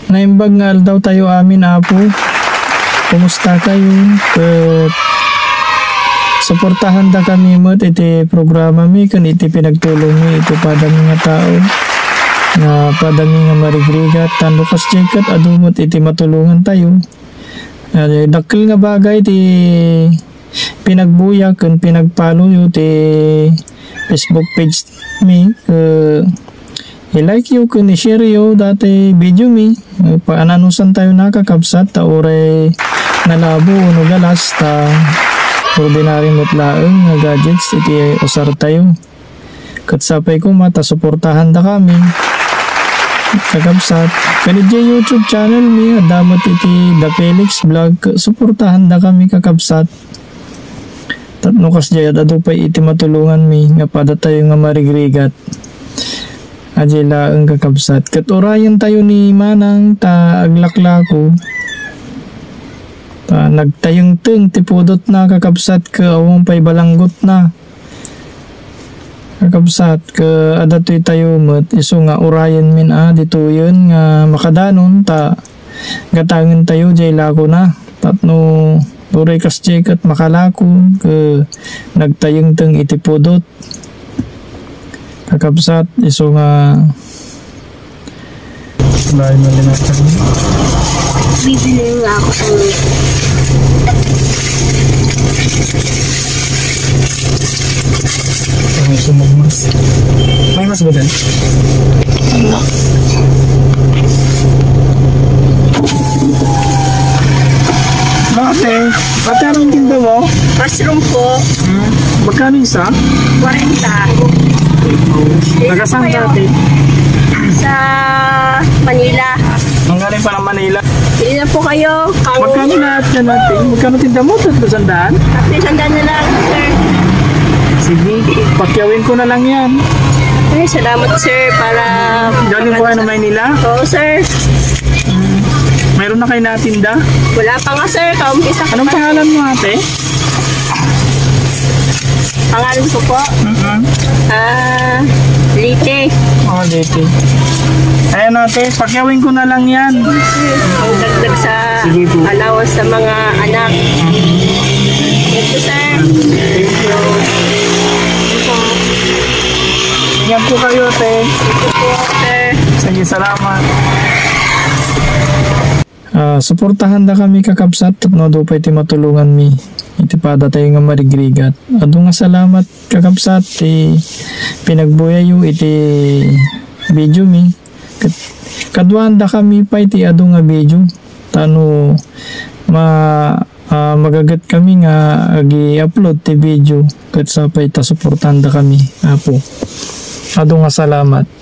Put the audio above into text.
Naimbag nga daw tayo amin apo. Kumusta kayo? Suportahan da kami mo iti programa mi kan iti pinagtulong mi iti padami nga tao nga padami nga marigrigat tan lukas jekat adumot iti matulungan tayo. Dakkel nga bagay iti pinagbuya kan pinagpalo yu iti Facebook page mi i-like yu kan i-share yu dati video mi paananusan tayo nakakabsat ta oray nalabo no galas ta ordinary mutlaeng nga gadgets iti usar tayo kat sapay ko mata suportahan da kami kakabsat kanidya YouTube channel mi adamot iti The Felix Vlog suportahan da kami kakabsat tatno kasjay adupay iti matulungan mi nga pada tayo nga marigrigat ajila ang kakabsat kat orayan tayo ni Manang ta aglaklako nagtayong ting tipudot na kakabsat ka awang pay balanggot na kakabsat ka adatoy tayo mat iso nga orayan min dito yun nga makadanon ta gatangin tayo jay lako na tatno duray kasjay kat makalako ka nagtayong ting itipudot kakabsat iso nga lain na linatan bibili nga ako sa may sumugmas. May mas ba din? Ano? Ate, anong tinda mo? mushroom po. Magkano isa? 40. Nagasan dati? Sa Manila. Manggaling pa ng Manila. Hindi na po kayo. Magkano lahat yan natin? Magkano tinda mo? 300? 300 na lang, sir. Sige, pakyawin ko na lang yan. Ay, salamat, sir, para... Galing po kayo ng Manila? Oo, sir. Mayroon na kayo natinda? Wala pa nga, sir. Kaumpisa ka. Anong pangalan mo, ate? Pangalan ko po? Lite. Oh, Lite. Ayan, ate, pakyawin ko na lang yan. Dagdag sa allowance sa mga anak. Thank you, sir. Thank you. Ingat po kayo, ate. Thank you po, sir. Sige, salamat. Suportahan da kami kakabsat no do pa iti matulungan mi iti pada tayo nga marigrigat adu nga salamat kakabsat pinagbuya yu iti video mi kadwan da kami pa iti adu nga video tano magagat kami nga agi-upload ti video kat sapay ta suportahan da kami apo adu nga salamat.